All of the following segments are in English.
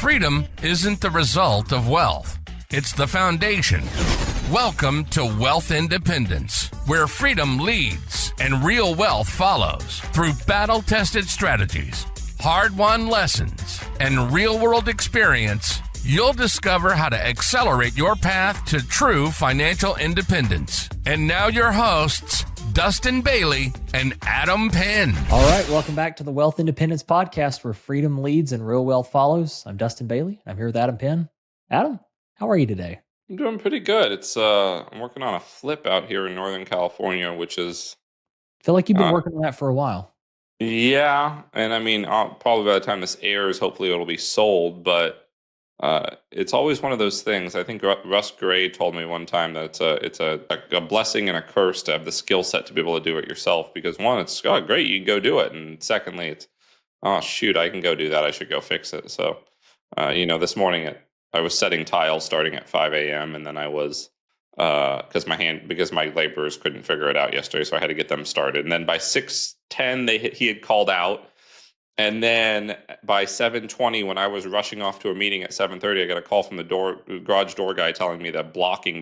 freedom isn't the result of wealth. It's the foundation. Welcome to Wealth Independence, where freedom leads and real wealth follows through battle-tested strategies, hard-won lessons, and real-world experience. You'll discover how to accelerate your path to true financial independence. And now your hosts, Dustin Bailey and Adam Penn. All right, welcome back to the Wealth Independence Podcast, where freedom leads and real wealth follows. I'm Dustin Bailey. I'm here with Adam Penn. Adam, how are you today? I'm doing pretty good. I'm working on a flip out here in Northern California, which is... I feel like you've been working on that for a while. Yeah, and I mean, probably by the time this airs, hopefully it'll be sold, but it's always one of those things. I think Russ Gray told me one time that it's a blessing and a curse to have the skill set to be able to do it yourself, because one, it's great, you can go do it, and secondly, it's, oh shoot, I can go do that, I should go fix it. So, this morning I was setting tiles starting at 5 a.m. and then I was because my laborers couldn't figure it out yesterday, so I had to get them started. And then by 6:10 he had called out. And then by 7:20, when I was rushing off to a meeting at 7:30, I got a call from the garage door guy telling me that blocking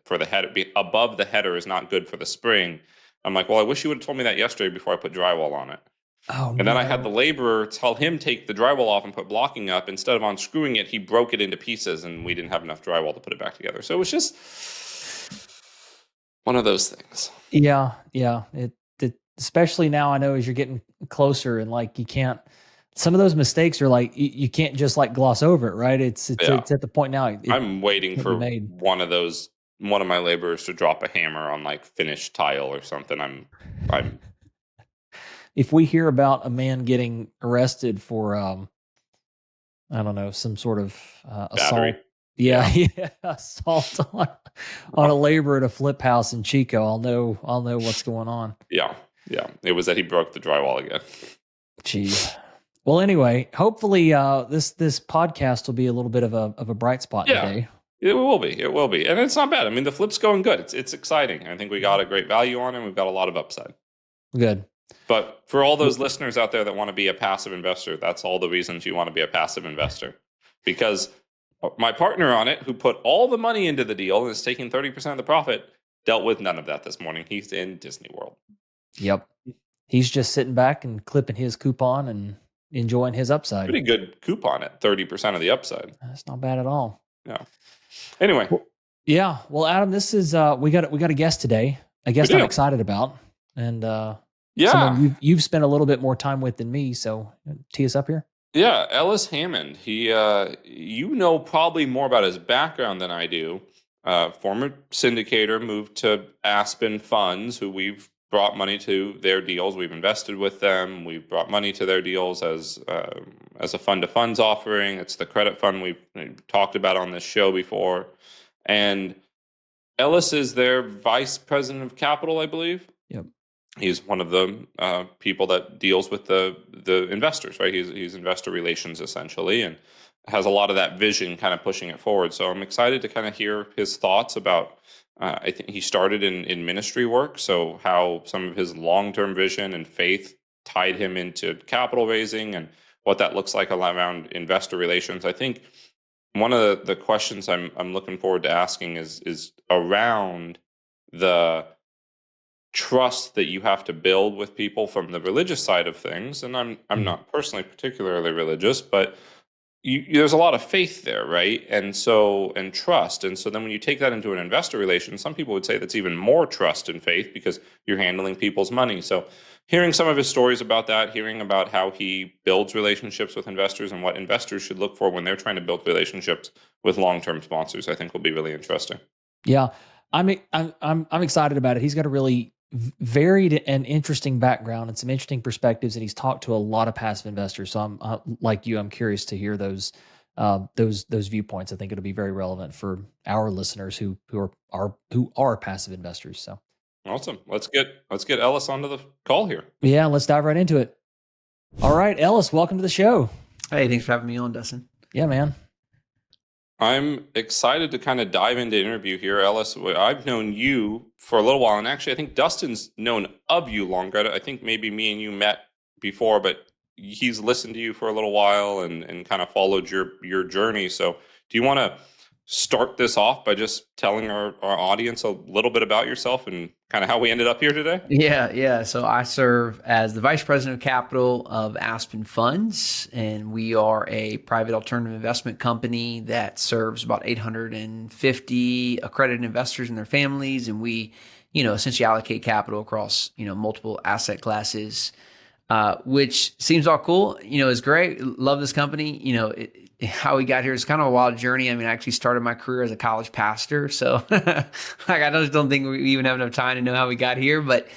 for the header above the header is not good for the spring. I'm like, well, I wish you would have told me that yesterday before I put drywall on it. Oh, and then I had the laborer tell him take the drywall off and put blocking up. Instead of unscrewing it, he broke it into pieces, and we didn't have enough drywall to put it back together. So it was just one of those things. Yeah. It especially now, I know as you're getting closer, and like you can't. Some of those mistakes are like you can't just like gloss over it, right? It's at the point now. I'm waiting for one of my laborers to drop a hammer on like finished tile or something. I'm. If we hear about a man getting arrested for, I don't know, some sort of assault, assault on a laborer at a flip house in Chico, I'll know what's going on. Yeah. It was that he broke the drywall again. Jeez. Well, anyway, hopefully this podcast will be a little bit of a bright spot today. It will be, and it's not bad. I mean, the flip's going good. It's exciting. I think we got a great value on it. We've got a lot of upside. Good. But for all those listeners out there that want to be a passive investor, that's all the reasons you want to be a passive investor. Because my partner on it, who put all the money into the deal and is taking 30% of the profit, dealt with none of that this morning. He's in Disney World. Yep. He's just sitting back and clipping his coupon and enjoying his upside. Pretty good coupon at 30% of the upside. That's not bad at all. Yeah. Anyway. Well, Adam, this is we got a guest today. A guest I'm excited about. And someone you've spent a little bit more time with than me, so tee us up here. Yeah, Ellis Hammond. He, probably more about his background than I do. Former syndicator, moved to Aspen Funds, who we've brought money to their deals. We've invested with them. We've brought money to their deals as a fund-to-funds offering. It's the credit fund we've talked about on this show before. And Ellis is their vice president of capital, I believe. Yep. He's one of the people that deals with the investors, right? He's investor relations essentially, and has a lot of that vision kind of pushing it forward. So I'm excited to kind of hear his thoughts about. I think he started in ministry work, so how some of his long-term vision and faith tied him into capital raising and what that looks like around investor relations. I think one of the questions I'm looking forward to asking is around the trust that you have to build with people from the religious side of things. And I'm not personally particularly religious, but there's a lot of faith there, right? And trust. And so then when you take that into an investor relation, some people would say that's even more trust and faith because you're handling people's money. So hearing some of his stories about that, hearing about how he builds relationships with investors and what investors should look for when they're trying to build relationships with long-term sponsors, I think will be really interesting. Yeah. I'm excited about it. He's got a really varied and interesting background and some interesting perspectives, and he's talked to a lot of passive investors. So I'm like you, I'm curious to hear those viewpoints. I think it'll be very relevant for our listeners who are passive investors. So awesome. Let's get Ellis onto the call here. Yeah, let's dive right into it. All right, Ellis, welcome to the show. Hey, thanks for having me on, Dustin. Yeah, man. I'm excited to kind of dive into interview here, Ellis. I've known you for a little while, and actually I think Dustin's known of you longer. I think maybe me and you met before, but he's listened to you for a little while and kind of followed your journey. So do you want to start this off by just telling our audience a little bit about yourself and kind of how we ended up here today? Yeah. So I serve as the Vice President of Capital of Aspen Funds, and we are a private alternative investment company that serves about 850 accredited investors and their families. And we, essentially allocate capital across, multiple asset classes, which seems all cool. It's great. Love this company. How we got here is kind of a wild journey. I mean, I actually started my career as a college pastor. So I just don't think we even have enough time to know how we got here. But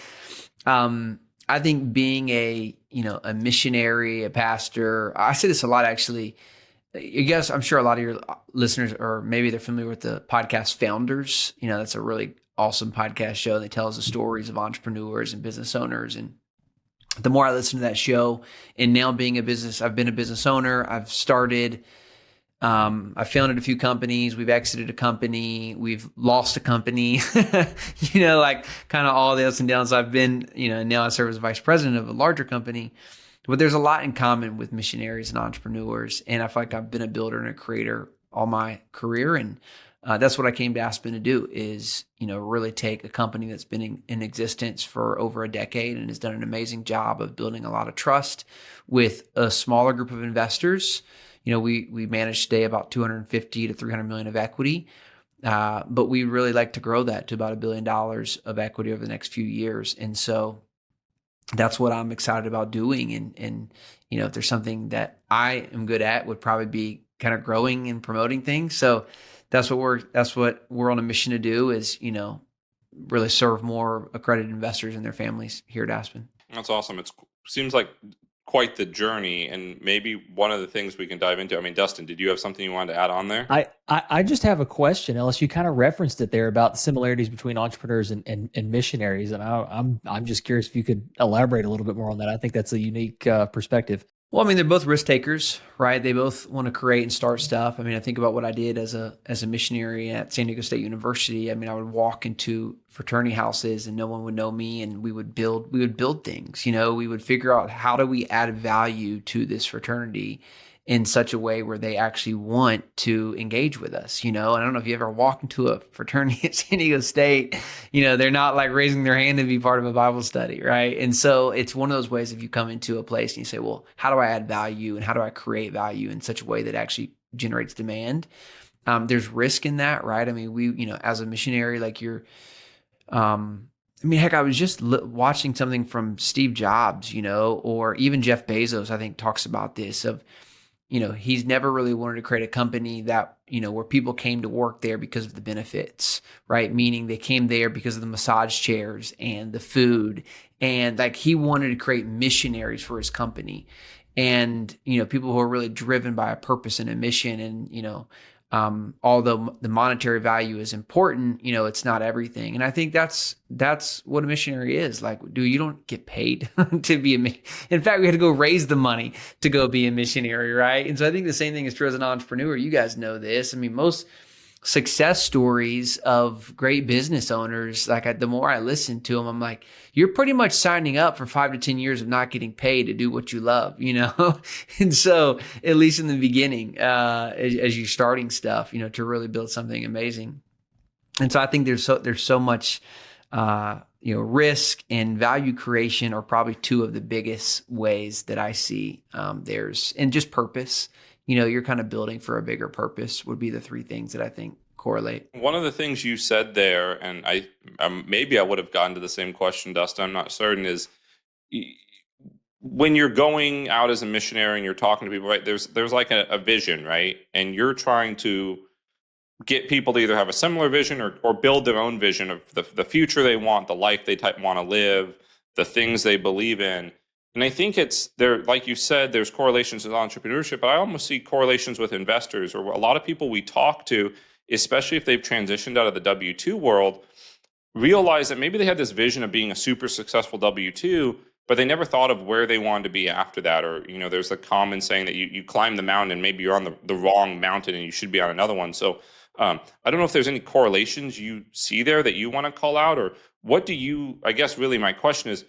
I think being a missionary, a pastor, I say this a lot, actually. I guess I'm sure a lot of your listeners, or maybe they're familiar with the podcast Founders. That's a really awesome podcast show that tells the stories of entrepreneurs and business owners. And the more I listen to that show, and now I've been a business owner. I founded a few companies. We've exited a company. We've lost a company, like kind of all the ups and downs. I've been, now I serve as vice president of a larger company, but there's a lot in common with missionaries and entrepreneurs. And I feel like I've been a builder and a creator all my career. And that's what I came to Aspen to do, is, really take a company that's been in existence for over a decade and has done an amazing job of building a lot of trust with a smaller group of investors. We manage today about 250 to 300 million of equity, but we really like to grow that to about $1 billion of equity over the next few years. And so that's what I'm excited about doing. And if there's something that I am good at, would probably be kind of growing and promoting things. So that's what we're on a mission to do, is, really serve more accredited investors and their families here at Aspen. That's awesome. It seems like quite the journey, and maybe one of the things we can dive into. I mean, Dustin, did you have something you wanted to add on there? I just have a question, Ellis. You kind of referenced it there about the similarities between entrepreneurs and missionaries, and I'm just curious if you could elaborate a little bit more on that. I think that's a unique perspective. Well, I mean, they're both risk takers, right? They both want to create and start stuff. I mean, I think about what I did as a missionary at San Diego State University. I mean, I would walk into fraternity houses and no one would know me, and we would build things. We would figure out, how do we add value to this fraternity in such a way where they actually want to engage with us. I don't know if you ever walk into a fraternity at San Diego State, they're not like raising their hand to be part of a Bible study, right? And so it's one of those ways, if you come into a place and you say, well, how do I add value and how do I create value in such a way that actually generates demand? There's risk in that, right? I mean, we, as a missionary, like heck, I was just watching something from Steve Jobs, or even Jeff Bezos, I think, talks about this of, he's never really wanted to create a company that, where people came to work there because of the benefits, right? Meaning they came there because of the massage chairs and the food. And like, he wanted to create missionaries for his company, and, people who are really driven by a purpose and a mission. And, although the monetary value is important, it's not everything. And I think that's what a missionary is. Like, you don't get paid to be in fact, we had to go raise the money to go be a missionary, right? And so I think the same thing is true as an entrepreneur. You guys know this. I mean, most success stories of great business owners, like the more I listen to them, I'm like, you're pretty much signing up for 5 to 10 years of not getting paid to do what you love, And so, at least in the beginning, as you're starting stuff, to really build something amazing. And so I think there's so much, risk and value creation are probably two of the biggest ways that I see. And just purpose. You're kind of building for a bigger purpose would be the three things that I think correlate. One of the things you said there, and I maybe I would have gotten to the same question, Dustin, I'm not certain, is when you're going out as a missionary and you're talking to people, right, there's like a vision, right? And you're trying to get people to either have a similar vision or build their own vision of the future they want, the life they want to live, the things they believe in. And I think it's there, like you said, there's correlations with entrepreneurship, but I almost see correlations with investors, or a lot of people we talk to, especially if they've transitioned out of the W-2 world, realize that maybe they had this vision of being a super successful W-2, but they never thought of where they wanted to be after that. Or, there's a common saying that you climb the mountain and maybe you're on the wrong mountain and you should be on another one. So I don't know if there's any correlations you see there that you want to call out, or what do you, I guess really my question is,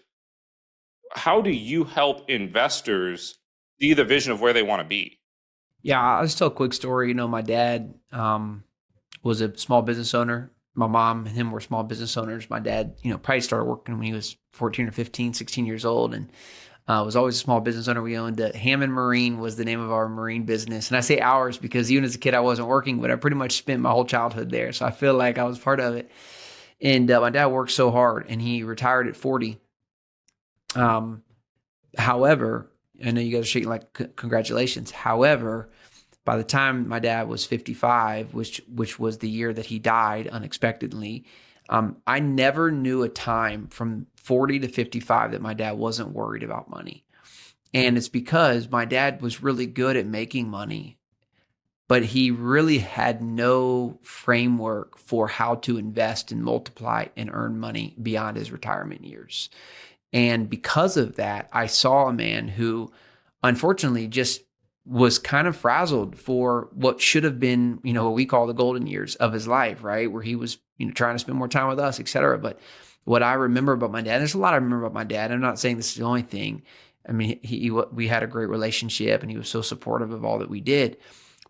how do you help investors see the vision of where they want to be. Yeah, I'll just tell a quick story. You know, my dad was a small business owner. My mom and him were small business owners. My dad, probably started working when he was 14 or 15, 16 years old, and was always a small business owner. We owned Hammond Marine was the name of our marine business. And I say ours because even as a kid, I wasn't working, but I pretty much spent my whole childhood there. So I feel like I was part of it. And my dad worked so hard, and he retired at 40. However, I know you guys are shaking like congratulations. However, by the time my dad was 55, which was the year that he died unexpectedly, I never knew a time from 40 to 55 that my dad wasn't worried about money. And it's because my dad was really good at making money, but he really had no framework for how to invest and multiply and earn money beyond his retirement years. And because of that, I saw a man who unfortunately just was kind of frazzled for what should have been, what we call the golden years of his life, right? Where he was, trying to spend more time with us, et cetera. But what I remember about my dad, there's a lot I remember about my dad. I'm not saying this is the only thing. I mean, we had a great relationship, and he was so supportive of all that we did.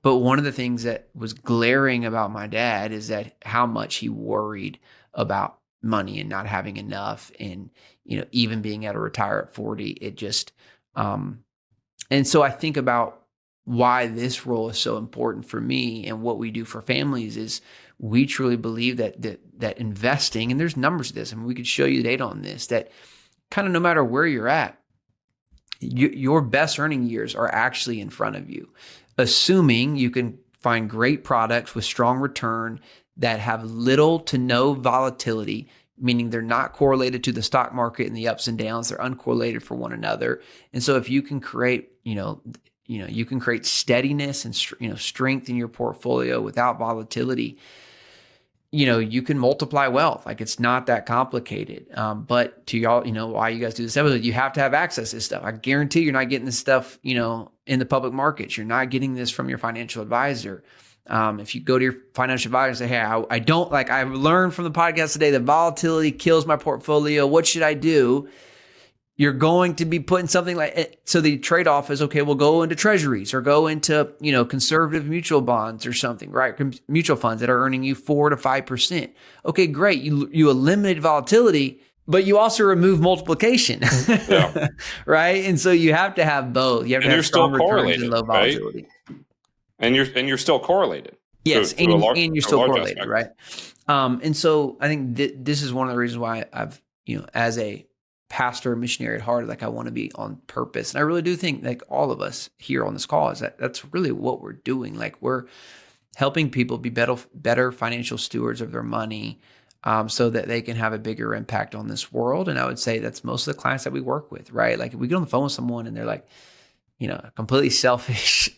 But one of the things that was glaring about my dad is that how much he worried about money and not having enough, and even being able to retire at 40. It just and so I think about why this role is so important for me, and what we do for families is we truly believe that investing, and there's numbers to this, and we could show you the data on this, that kind of no matter where you're at, your best earning years are actually in front of you, assuming you can find great products with strong return that have little to no volatility, meaning they're not correlated to the stock market and the ups and downs. They're uncorrelated for one another. And so if you can create, you can create steadiness and, strength in your portfolio without volatility, you can multiply wealth. Like, it's not that complicated. But to y'all, why you guys do this episode, you have to have access to this stuff. I guarantee you're not getting this stuff, in the public markets. You're not getting this from your financial advisor. If you go to your financial advisor and say, hey, I've learned from the podcast today that volatility kills my portfolio. What should I do? You're going to be putting something like it. So the trade-off is, okay, we'll go into treasuries or go into, conservative mutual bonds or something, right? Mutual funds that are earning you 4 to 5%. Okay, great. You eliminate volatility, but you also remove multiplication, yeah. Right? And so you have to have both. You have to have strong returns and low volatility. Right? And you're still correlated. Yes, and you're still correlated, aspect. Right? And so I think this is one of the reasons why I've, as a pastor, missionary at heart, like, I want to be on purpose. And I really do think, like, all of us here on this call, is that's really what we're doing. Like, we're helping people be better financial stewards of their money, so that they can have a bigger impact on this world. And I would say that's most of the clients that we work with, right? Like, if we get on the phone with someone and they're like, a completely selfish,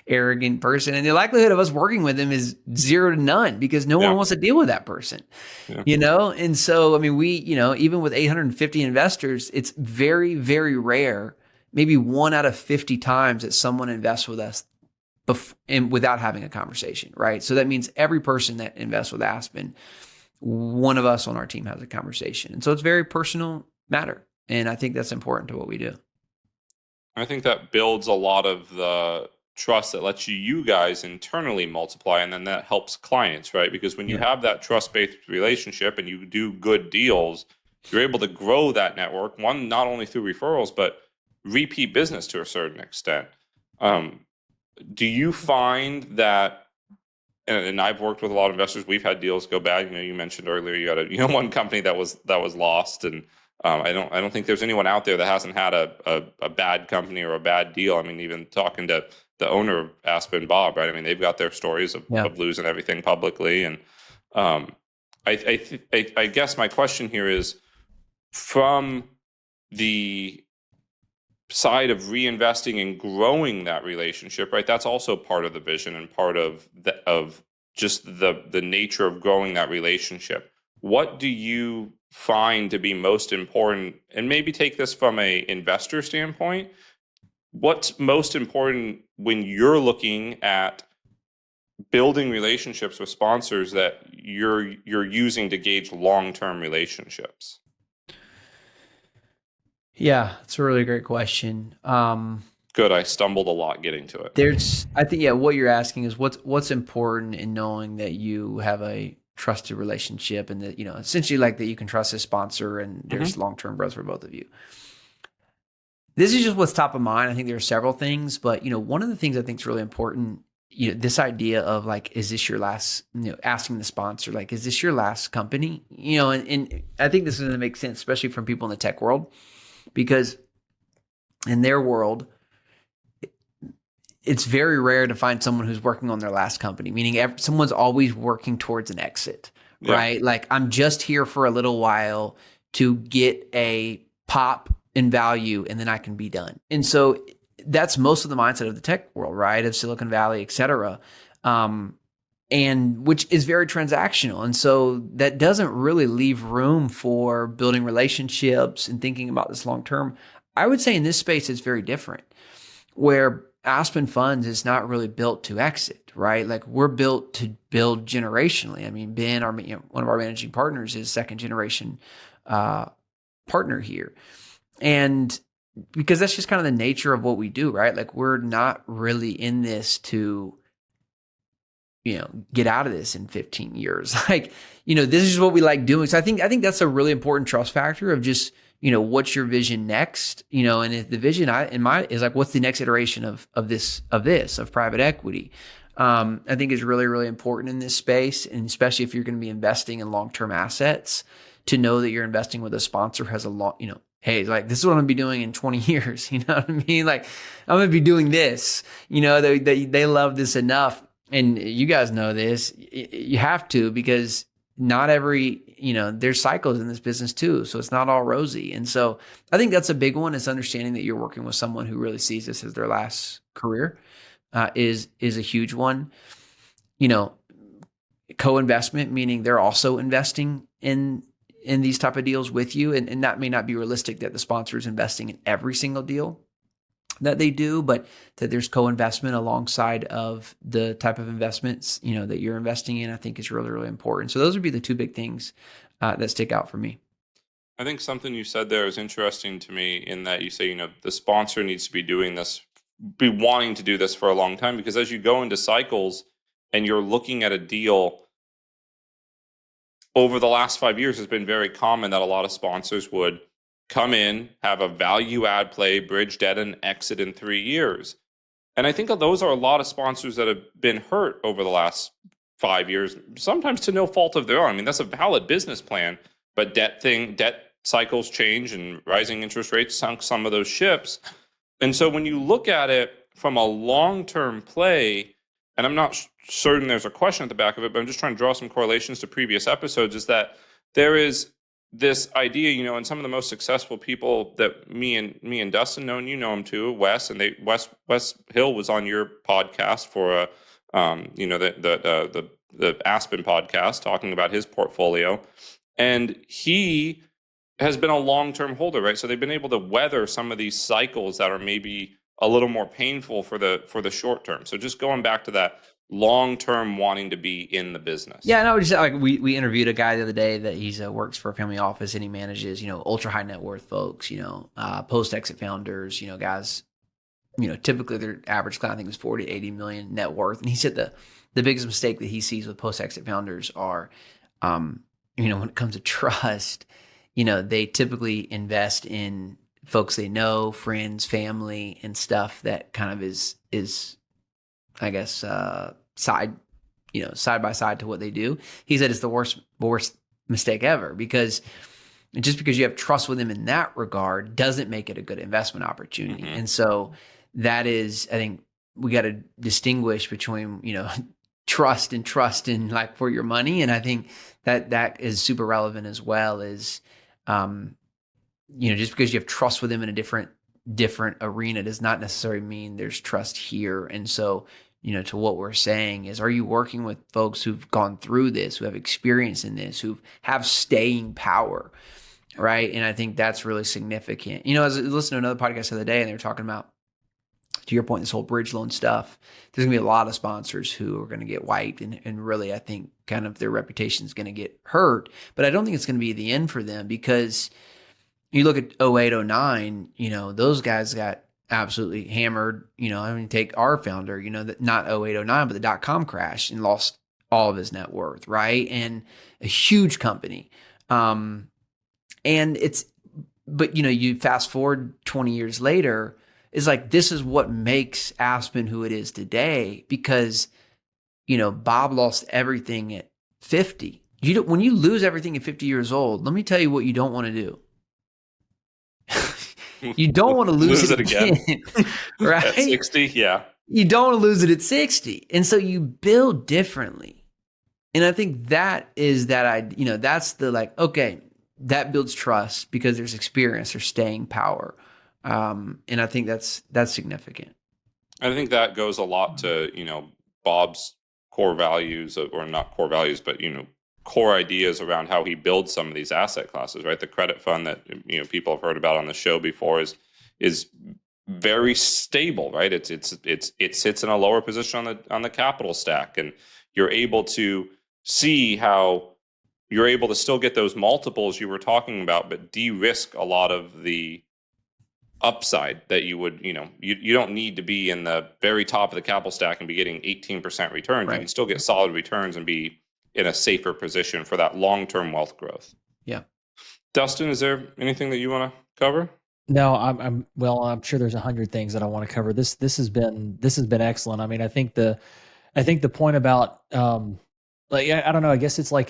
arrogant person, and the likelihood of us working with them is 0 to none, because no one wants to deal with that person, And so, I mean, we, even with 850 investors, it's very, very rare, maybe 1 out of 50 times that someone invests with us without having a conversation, right? So that means every person that invests with Aspen, one of us on our team has a conversation. And so it's very personal matter. And I think that's important to what we do. I think that builds a lot of the trust that lets you guys internally multiply, and then that helps clients, right? Because when you have that trust-based relationship and you do good deals, you're able to grow that network, one, not only through referrals, but repeat business to a certain extent. Do you find that, and I've worked with a lot of investors, we've had deals go bad. You mentioned earlier you had one company that was lost, and I don't think there's anyone out there that hasn't had a bad company or a bad deal. I mean, even talking to the owner of Aspen, Bob, right? I mean, they've got their stories of losing everything publicly. And I guess my question here is, from the side of reinvesting and growing that relationship, right? That's also part of the vision and part of just the nature of growing that relationship. What do you find to be most important? And maybe take this from a investor standpoint. What's most important when you're looking at building relationships with sponsors that you're using to gauge long-term relationships? Yeah, it's a really great question. Good. I stumbled a lot getting to it. I think, what you're asking is what's important in knowing that you have a trusted relationship and that, essentially like that you can trust a sponsor and there's long-term growth for both of you. This is just what's top of mind. I think there are several things, but, one of the things I think is really important, this idea of like, is this your last, asking the sponsor, like, is this your last company? And I think this is going to make sense, especially from people in the tech world, because in their world, it's very rare to find someone who's working on their last company, meaning someone's always working towards an exit, right? Like, I'm just here for a little while to get a pop in value and then I can be done. And so that's most of the mindset of the tech world, right? Of Silicon Valley, et cetera. And which is very transactional. And so that doesn't really leave room for building relationships and thinking about this long term. I would say in this space, it's very different, where Aspen Funds is not really built to exit, right? Like, we're built to build generationally. I mean, Ben, one of our managing partners, is second generation partner here. And because that's just kind of the nature of what we do, right? Like, we're not really in this to, get out of this in 15 years. Like, this is what we like doing. So I think that's a really important trust factor of just, what's your vision next? And if the vision is like, what's the next iteration of private equity? I think is really, really important in this space. And especially if you're going to be investing in long-term assets, to know that you're investing with a sponsor has a long, hey, like, this is what I'm going to be doing in 20 years. You know what I mean? Like, I'm going to be doing this, they love this enough. And you guys know this, you have to, because not every, there's cycles in this business too. So it's not all rosy. And so I think that's a big one, is understanding that you're working with someone who really sees this as their last career, is a huge one. Co-investment, meaning they're also investing in these type of deals with you. And that may not be realistic that the sponsor is investing in every single deal that they do, but that there's co-investment alongside of the type of investments, that you're investing in, I think is really, really important. So those would be the two big things that stick out for me. I think something you said there is interesting to me, in that you say, the sponsor needs to be doing this, be wanting to do this for a long time, because as you go into cycles and you're looking at a deal, over the last 5 years, it's been very common that a lot of sponsors would come in, have a value add play, bridge debt, and exit in 3 years. And I think those are a lot of sponsors that have been hurt over the last 5 years, sometimes to no fault of their own. I mean, that's a valid business plan, but debt cycles change, and rising interest rates sunk some of those ships. And so when you look at it from a long-term play, and I'm not certain there's a question at the back of it, but I'm just trying to draw some correlations to previous episodes, is that there is this idea, and some of the most successful people that me and Dustin know, and you know him too, Wes, and Wes Hill was on your podcast for the Aspen podcast, talking about his portfolio, and he has been a long-term holder, right? So they've been able to weather some of these cycles that are maybe a little more painful for the short term. So just going back to that long-term wanting to be in the business. Yeah, and I would just like, we interviewed a guy the other day that he's works for a family office, and he manages, ultra high net worth folks, post-exit founders, guys, typically their average client, I think, is 40 to 80 million net worth. And he said the biggest mistake that he sees with post-exit founders are, when it comes to trust, they typically invest in folks they know, friends, family, and stuff that kind of is I guess, side by side to what they do. He said it's the worst mistake ever, because just because you have trust with them in that regard doesn't make it a good investment opportunity. Mm-hmm. And so that is, I think we got to distinguish between, trust and like for your money. And I think that is super relevant as well, is, just because you have trust with them in a different arena does not necessarily mean there's trust here. And so, to what we're saying is, are you working with folks who've gone through this, who have experience in this, who have staying power, right? And I think that's really significant. I was listening to another podcast the other day, and they were talking about, to your point, this whole bridge loan stuff. There's going to be a lot of sponsors who are going to get wiped, and really, I think kind of their reputation is going to get hurt. But I don't think it's going to be the end for them, because you look at 08, 09, those guys got absolutely hammered, I mean, take our founder, that not 0809, but the dot-com crash, and lost all of his net worth, right? And a huge company. And but you fast forward 20 years later, it's like, this is what makes Aspen who it is today, because, Bob lost everything at 50. When you lose everything at 50 years old, let me tell you what you don't want to do. You don't want to lose it again. Right? At 60, yeah. You don't want to lose it at 60. And so you build differently. And I think that's the okay, that builds trust because there's experience or staying power. And I think that's significant. I think that goes a lot to, Bob's core values, or not core values, but, core ideas around how he builds some of these asset classes, right? The credit fund that, people have heard about on the show before is very stable, right? It sits in a lower position on the capital stack, and you're able to see how you're able to still get those multiples you were talking about, but de-risk a lot of the upside that you would, you don't need to be in the very top of the capital stack and be getting 18% returns. Right. You can still get solid returns and be in a safer position for that long-term wealth growth. Yeah. Dustin, is there anything that you want to cover? No, I'm sure there's 100 things that I want to cover. This has been excellent. I mean, I think the point about, I don't know, I guess it's like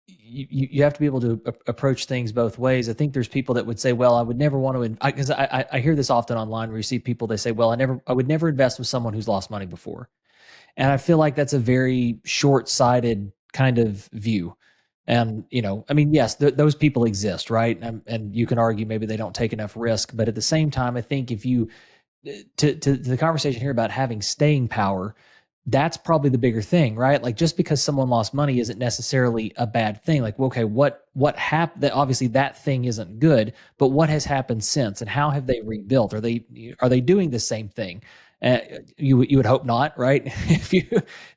you have to be able to approach things both ways. I think there's people that would say, well, I would never want to, because I hear this often online where you see people, they say, well, I would never invest with someone who's lost money before. And I feel like that's a very short-sighted kind of view. And, I mean, yes, those people exist, right? And you can argue maybe they don't take enough risk. But at the same time, I think if you, to the conversation here about having staying power, that's probably the bigger thing, right? Like, just because someone lost money isn't necessarily a bad thing. Like, well, okay, what happened? Obviously that thing isn't good, but what has happened since, and how have they rebuilt? Are they doing the same thing? You would hope not, right? If you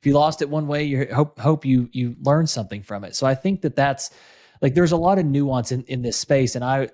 lost it one way, you hope you learn something from it. So I think that's like, there's a lot of nuance in this space, and I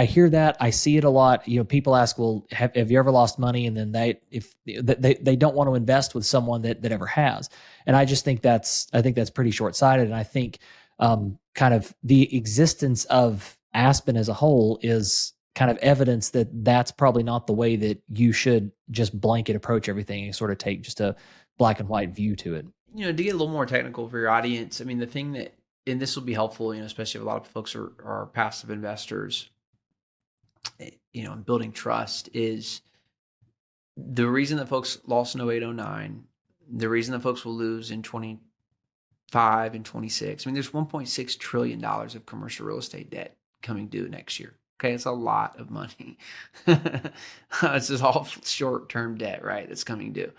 hear that, I see it a lot. People ask, well, have you ever lost money? And then they don't want to invest with someone that ever has. And I just think that's pretty short sighted. And I think kind of the existence of Aspen as a whole is kind of evidence that that's probably not the way that you should just blanket approach everything and sort of take just a black and white view to it. To get a little more technical for your audience, I mean, the thing that, and this will be helpful, especially if a lot of folks are passive investors, in building trust, is the reason that folks lost in 08, 09, the reason that folks will lose in 25 and 26. I mean, there's $1.6 trillion of commercial real estate debt coming due next year. Okay, it's a lot of money. It's just all short-term debt, right? That's coming due.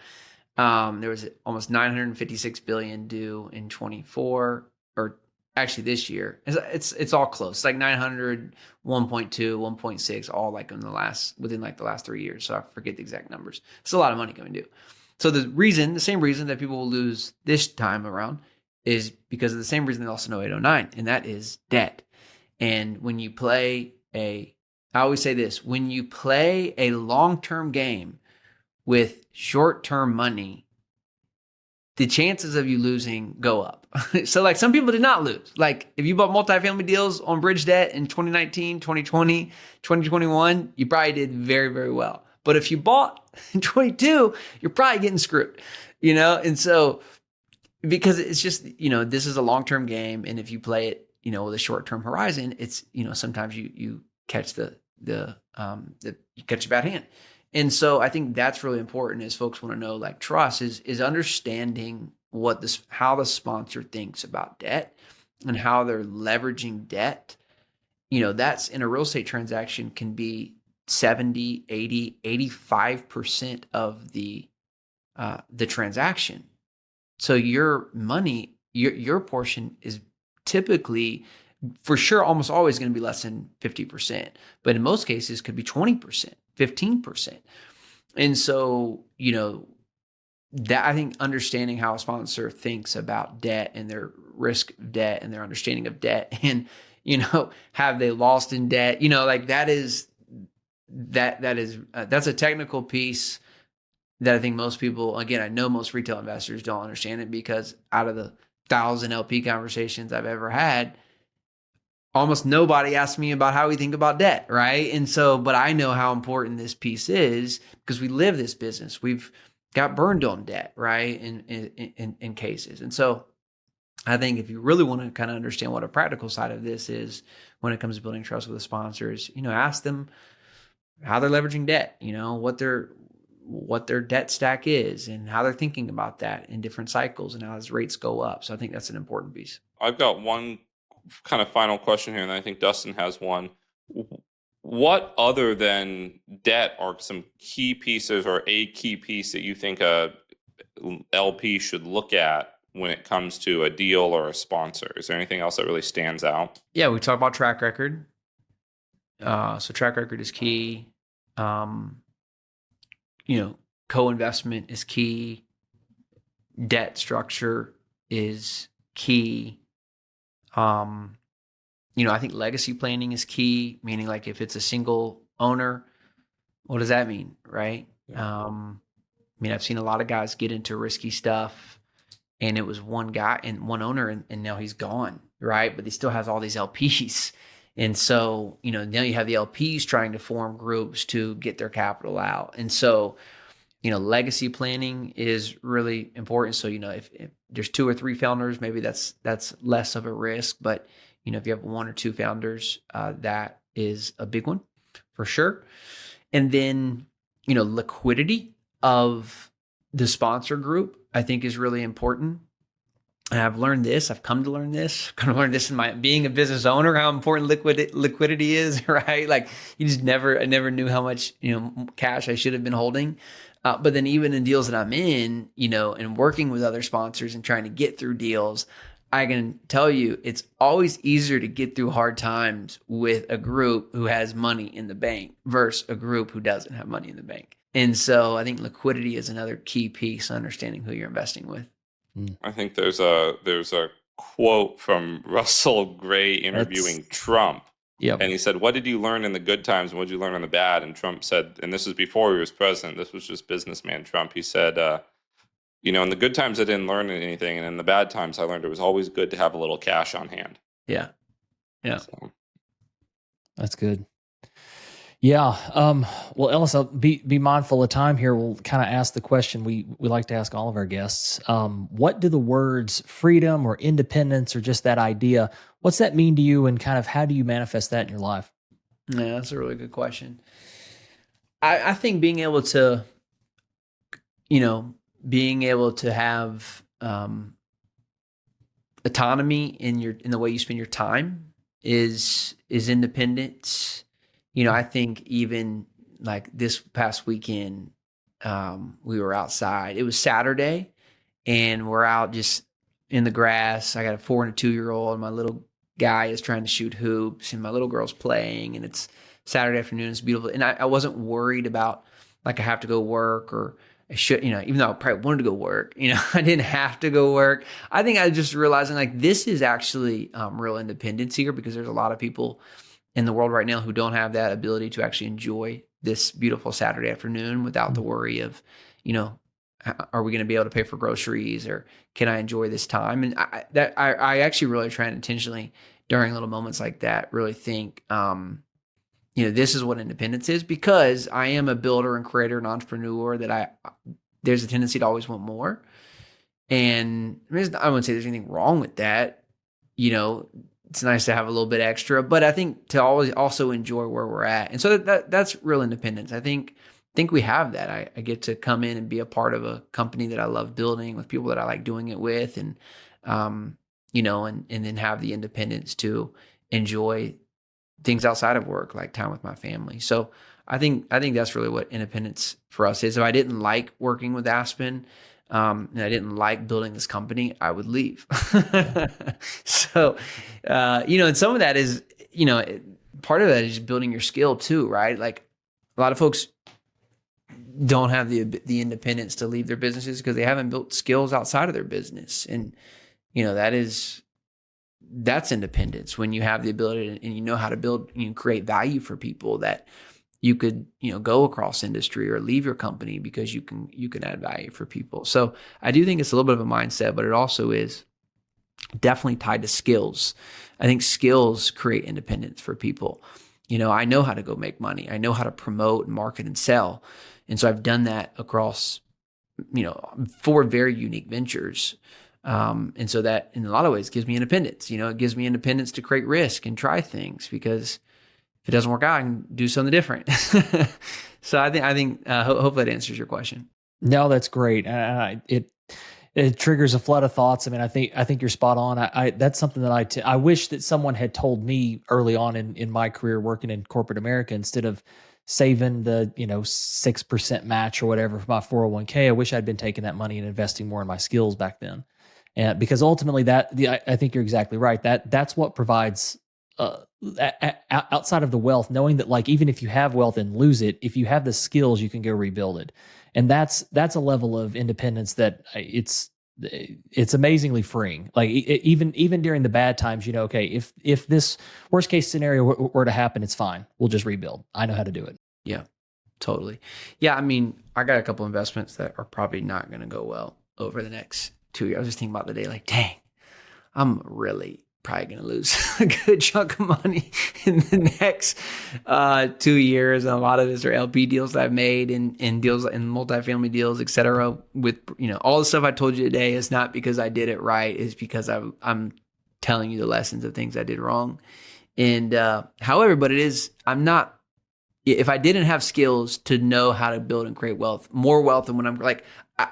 There was almost $956 billion due in 24, or actually this year. It's all close. It's like 900, 1.2, 1.6, all like within the last 3 years. So I forget the exact numbers. It's a lot of money coming due. So the same reason that people will lose this time around is because of the same reason they lost in 08, 09, and that is debt. And when you play I always say this, when you play a long-term game with short-term money, the chances of you losing go up. So like, some people did not lose. Like, if you bought multifamily deals on bridge debt in 2019, 2020, 2021, you probably did very, very well. But if you bought in 22, you're probably getting screwed, And so, because it's just, this is a long-term game. And if you play it, with a short-term horizon, it's, sometimes you catch you catch a bad hand. And so I think that's really important, as folks want to know, like, trust is understanding how the sponsor thinks about debt and how they're leveraging debt. That's, in a real estate transaction, can be 70, 80, 85% of the transaction. So your money, your portion is typically, for sure, almost always going to be less than 50%, but in most cases could be 20%, 15%. And so, that, I think, understanding how a sponsor thinks about debt and their risk of debt and their understanding of debt, and, have they lost in debt, like, that's a technical piece that I think most people, again, I know most retail investors don't understand it, because out of the 1,000 LP conversations I've ever had, almost nobody asks me about how we think about debt, right? And so, but I know how important this piece is because we live this business. We've got burned on debt, right? In cases. And so I think if you really want to kind of understand what a practical side of this is when it comes to building trust with the sponsors, ask them how they're leveraging debt, what their debt stack is and how they're thinking about that in different cycles and how as rates go up. So I think that's an important piece. I've got one kind of final question here, and I think Dustin has one. What other than debt are some key pieces or a key piece that you think a LP should look at when it comes to a deal or a sponsor? Is there anything else that really stands out? Yeah, we talk about track record. So track record is key. Co-investment is key. Debt structure is key. I think legacy planning is key, meaning like if it's a single owner, what does that mean, right? I've seen a lot of guys get into risky stuff and it was one guy and one owner and now he's gone, right? But he still has all these LPs. And so, now you have the LPs trying to form groups to get their capital out. And so, legacy planning is really important. So, if there's 2 or 3 founders, maybe that's less of a risk. But, if you have 1 or 2 founders, that is a big one for sure. And then, liquidity of the sponsor group, I think is really important. And I've learned this. I've come to learn this. I'm going to learn this in my being a business owner, how important liquidity is, right? Like I never knew how much, cash I should have been holding. But then even in deals that I'm in, and working with other sponsors and trying to get through deals, I can tell you it's always easier to get through hard times with a group who has money in the bank versus a group who doesn't have money in the bank. And so I think liquidity is another key piece, understanding who you're investing with. I think there's a quote from Russell Gray interviewing Trump. Yep. And he said, "What did you learn in the good times and what did you learn in the bad?" And Trump said, and this was before he was president, this was just businessman Trump. He said, in the good times I didn't learn anything, and in the bad times I learned it was always good to have a little cash on hand. Yeah. So. That's good. Yeah. Well, Ellis, I'll be mindful of time here. We'll kind of ask the question we like to ask all of our guests. What do the words freedom or independence or just that idea, what's that mean to you, and kind of how do you manifest that in your life? Yeah, that's a really good question. I think being able to have autonomy in the way you spend your time is independence. I think even like this past weekend, we were outside. It was Saturday, and we're out just in the grass. I got a 4 and a 2-year-old, and my little guy is trying to shoot hoops, and my little girl's playing, and it's Saturday afternoon. It's beautiful. And I wasn't worried about like I have to go work or I should, even though I probably wanted to go work, I didn't have to go work. I think I just realizing like this is actually real independence here, because there's a lot of people in the world right now who don't have that ability to actually enjoy this beautiful Saturday afternoon without the worry of, are we going to be able to pay for groceries, or can I enjoy this time? And I actually really try and intentionally during little moments like that, really think, this is what independence is, because I am a builder and creator and entrepreneur that there's a tendency to always want more. And I wouldn't say there's anything wrong with that. It's nice to have a little bit extra, but I think to always also enjoy where we're at. And so that's real independence. I think we have that. I get to come in and be a part of a company that I love building with people that I like doing it with. And, and then have the independence to enjoy things outside of work, like time with my family. So I think that's really what independence for us is. If I didn't like working with Aspen, and I didn't like building this company, I would leave. So, and some of that is, part of that is building your skill too, right? Like a lot of folks don't have the independence to leave their businesses because they haven't built skills outside of their business. And, that's independence when you have the ability to, and how to build, create value for people that, you could, go across industry or leave your company because you can add value for people. So I do think it's a little bit of a mindset, but it also is definitely tied to skills. I think skills create independence for people. I know how to go make money. I know how to promote and market and sell. And so I've done that across, 4 very unique ventures. And so that in a lot of ways gives me independence. It gives me independence to create risk and try things, because if it doesn't work out, I can do something different. So I think hopefully that answers your question. No, that's great. It triggers a flood of thoughts. I mean, I think you're spot on. That's something that I wish that someone had told me early on in my career working in corporate America, instead of saving the 6% match or whatever for my 401k. I wish I'd been taking that money and investing more in my skills back then. And because ultimately I think you're exactly right. That's what provides outside of the wealth, knowing that, like, even if you have wealth and lose it, if you have the skills, you can go rebuild it. And that's a level of independence that it's amazingly freeing. Like, even during the bad times, okay, if this worst case scenario were to happen, it's fine. We'll just rebuild. I know how to do it. Yeah, totally. Yeah. I mean, I got a couple investments that are probably not going to go well over the next 2 years. I was just thinking about the day, like, dang, I'm really probably going to lose a good chunk of money in the next 2 years. And a lot of these are LP deals that I've made and deals and multifamily deals, et cetera. With, all the stuff I told you today is not because I did it right. It's because I'm telling you the lessons of things I did wrong. And however, but if I didn't have skills to know how to build and create wealth, more wealth than when I'm like,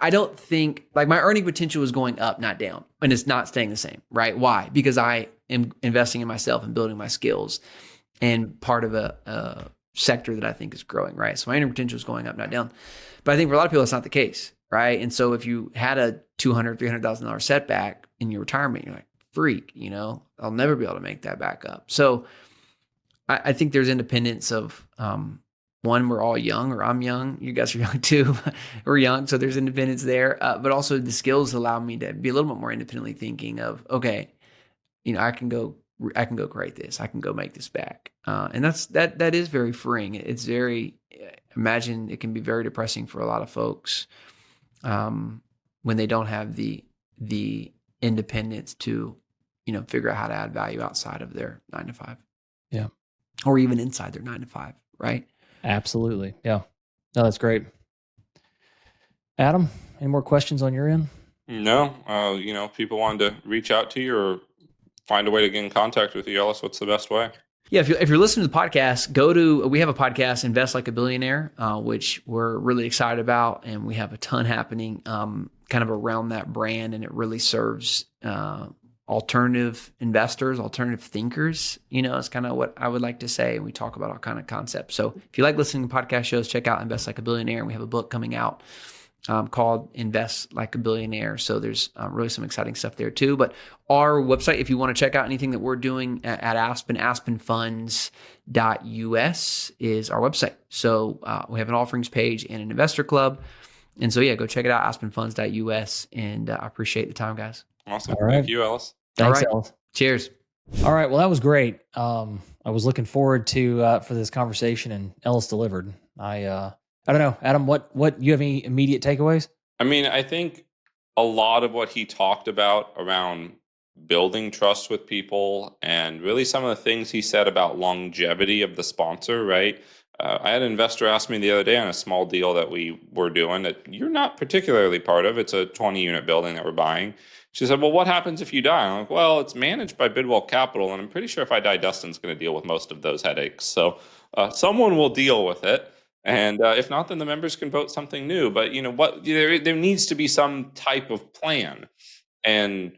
I don't think, like, my earning potential is going up, not down, and it's not staying the same, right? Why? Because I am investing in myself and building my skills, and part of a sector that I think is growing, right? So my earning potential is going up, not down. But I think for a lot of people, that's not the case, right? And so if you had a $200,000, $300,000 setback in your retirement, you're like, freak, I'll never be able to make that back up. So I think there's independence of, one, we're all young, or I'm young. You guys are young too. We're young. So there's independence there. But also the skills allow me to be a little bit more independently thinking of, okay, I can go create this. I can go make this back. And that is very freeing. It's imagine it can be very depressing for a lot of folks when they don't have the independence to, figure out how to add value outside of their 9 to 5. Yeah. Or even inside their 9 to 5, right? Absolutely. Yeah. No, that's great. Adam, any more questions on your end? No. If people wanted to reach out to you or find a way to get in contact with you, Ellis, what's the best way? Yeah, if you're listening to the podcast, we have a podcast, Invest Like a Billionaire, which we're really excited about, and we have a ton happening kind of around that brand, and it really serves alternative investors, alternative thinkers. It's kind of what I would like to say. And we talk about all kind of concepts. So if you like listening to podcast shows, check out Invest Like a Billionaire. And we have a book coming out called Invest Like a Billionaire. So there's really some exciting stuff there too. But our website, if you want to check out anything that we're doing at Aspen, aspenfunds.us is our website. So we have an offerings page and an investor club. And so, yeah, go check it out, aspenfunds.us. And I appreciate the time, guys. Awesome. All right. Thank you, Ellis. Thanks, all right. Ellis. Cheers. All right. Well, that was great. I was looking forward to for this conversation, and Ellis delivered. I don't know, Adam. What you have any immediate takeaways? I mean, I think a lot of what he talked about around building trust with people, and really some of the things he said about longevity of the sponsor, right? I had an investor ask me the other day on a small deal that we were doing that you're not particularly part of. It's a 20-unit building that we're buying. She said, well, what happens if you die? I'm like, well, it's managed by Bidwell Capital, and I'm pretty sure if I die, Dustin's going to deal with most of those headaches. So someone will deal with it. And if not, then the members can vote something new. But there needs to be some type of plan and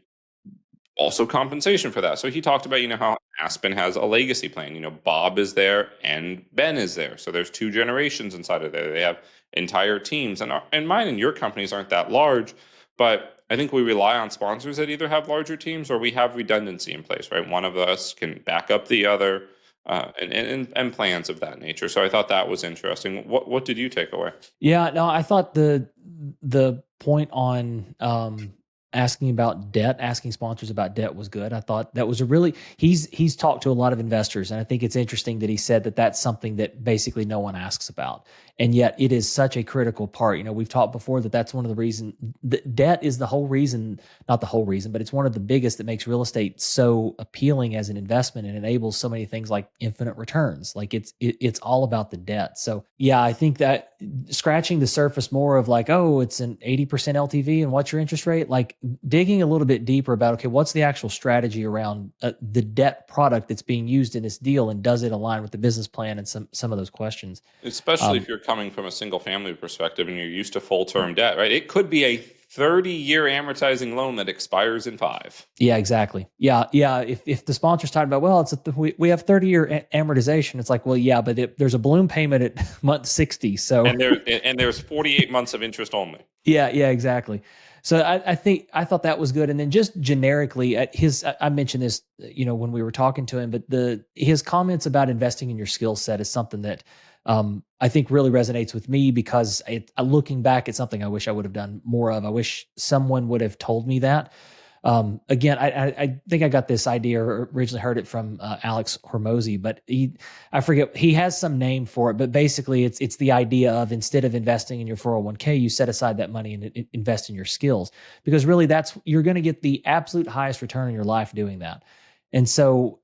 also compensation for that. So he talked about, how Aspen has a legacy plan. Bob is there and Ben is there. So there's 2 generations inside of there. They have entire teams. And mine and your companies aren't that large, but I think we rely on sponsors that either have larger teams or we have redundancy in place, right? One of us can back up the other and plans of that nature. So I thought that was interesting. What did you take away? Yeah, no, I thought the point on asking about debt, asking sponsors about debt was good. I thought that was he's talked to a lot of investors, and I think it's interesting that he said that that's something that basically no one asks about. And yet it is such a critical part. We've talked before that that's one of the reasons debt is the whole reason, not the whole reason, but it's one of the biggest that makes real estate so appealing as an investment and enables so many things like infinite returns. Like it's all about the debt. So yeah, I think that scratching the surface more of like, oh, it's an 80% LTV and what's your interest rate? Like digging a little bit deeper about, okay, what's the actual strategy around the debt product that's being used in this deal, and does it align with the business plan and some of those questions? Especially if you're coming from a single family perspective and you're used to full term debt, right? It could be a 30-year amortizing loan that expires in 5. Yeah, exactly. Yeah. If the sponsor's talking about, well, we have 30-year amortization, it's like, well, yeah, but there's a balloon payment at month 60. So and there's 48 months of interest only. Yeah, exactly. So I thought that was good. And then just generically, I mentioned this, when we were talking to him, but his comments about investing in your skill set is something that I think really resonates with me, because looking back, it's something I wish I would have done more of. I wish someone would have told me that. Again, I think I got this idea, or originally heard it from Alex Hormozy, but I forget, he has some name for it, but basically it's the idea of, instead of investing in your 401k, you set aside that money and invest in your skills, because really you're going to get the absolute highest return in your life doing that. And so,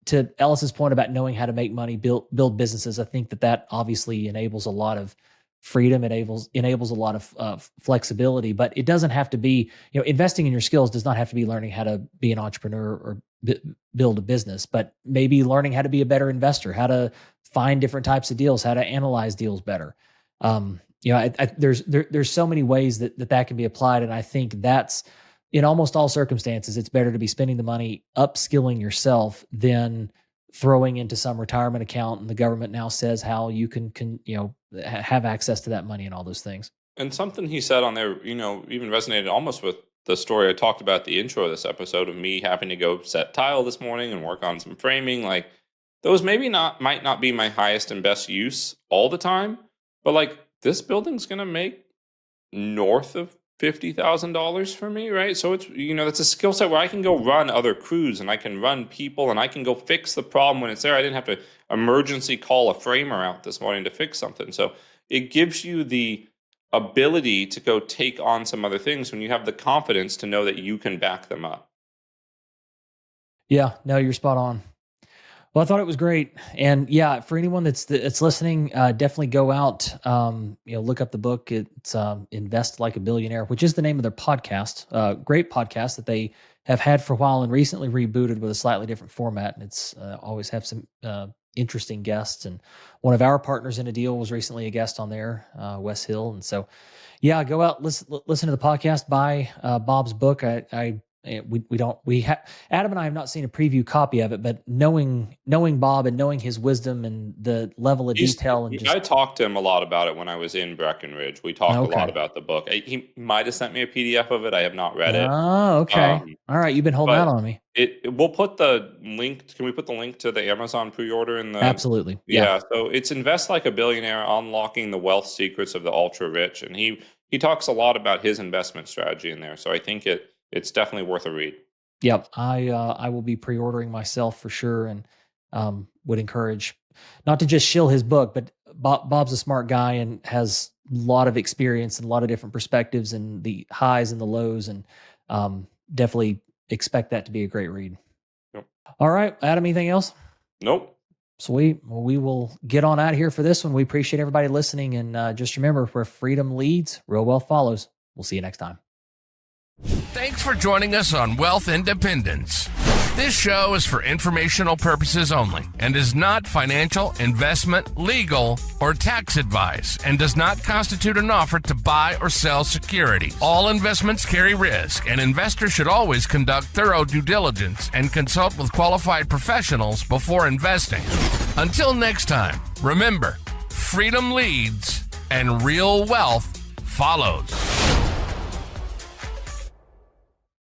to Ellis's point about knowing how to make money, build businesses, I think that obviously enables a lot of freedom. It enables a lot of flexibility, but it doesn't have to be, investing in your skills does not have to be learning how to be an entrepreneur or build a business, but maybe learning how to be a better investor, how to find different types of deals, how to analyze deals better. There's so many ways that can be applied. And I think that's, in almost all circumstances, it's better to be spending the money upskilling yourself than throwing into some retirement account, and the government now says how you can have access to that money and all those things. And something he said on there, even resonated almost with the story I talked about at the intro of this episode, of me having to go set tile this morning and work on some framing. Like, those might not be my highest and best use all the time, but like, this building's going to make north of $50,000 for me, right? So it's, that's a skill set where I can go run other crews, and I can run people, and I can go fix the problem when it's there. I didn't have to emergency call a framer out this morning to fix something. So it gives you the ability to go take on some other things when you have the confidence to know that you can back them up. Yeah, no, you're spot on. Well, I thought it was great. And yeah, for anyone that's listening, definitely go out, look up the book. It's Invest Like a Billionaire, which is the name of their podcast. Great podcast that they have had for a while and recently rebooted with a slightly different format. And it's always have some interesting guests. And one of our partners in a deal was recently a guest on there, Wes Hill. And so, yeah, go out, listen to the podcast, buy Bob's book. Adam and I have not seen a preview copy of it, but knowing Bob and knowing his wisdom and the level of detail, and I talked to him a lot about it when I was in Breckenridge. We talked a lot about the book. He might have sent me a PDF of it. I have not read it. Oh, okay. All right. You've been holding out on me. We'll put the link. Can we put the link to the Amazon pre-order in the? Absolutely. Yeah. So it's Invest Like a Billionaire: Unlocking the Wealth Secrets of the Ultra Rich, and he talks a lot about his investment strategy in there. So I think it's definitely worth a read. Yep. I will be pre-ordering myself for sure, and would encourage not to just shill his book, but Bob's a smart guy and has a lot of experience and a lot of different perspectives and the highs and the lows, and definitely expect that to be a great read. Yep. All right. Adam, anything else? Nope. Sweet. Well, we will get on out of here for this one. We appreciate everybody listening, and just remember, where freedom leads, real wealth follows. We'll see you next time. Thanks for joining us on Wealth Independence. This show is for informational purposes only and is not financial, investment, legal, or tax advice, and does not constitute an offer to buy or sell securities. All investments carry risk, and investors should always conduct thorough due diligence and consult with qualified professionals before investing. Until next time, remember, freedom leads and real wealth follows.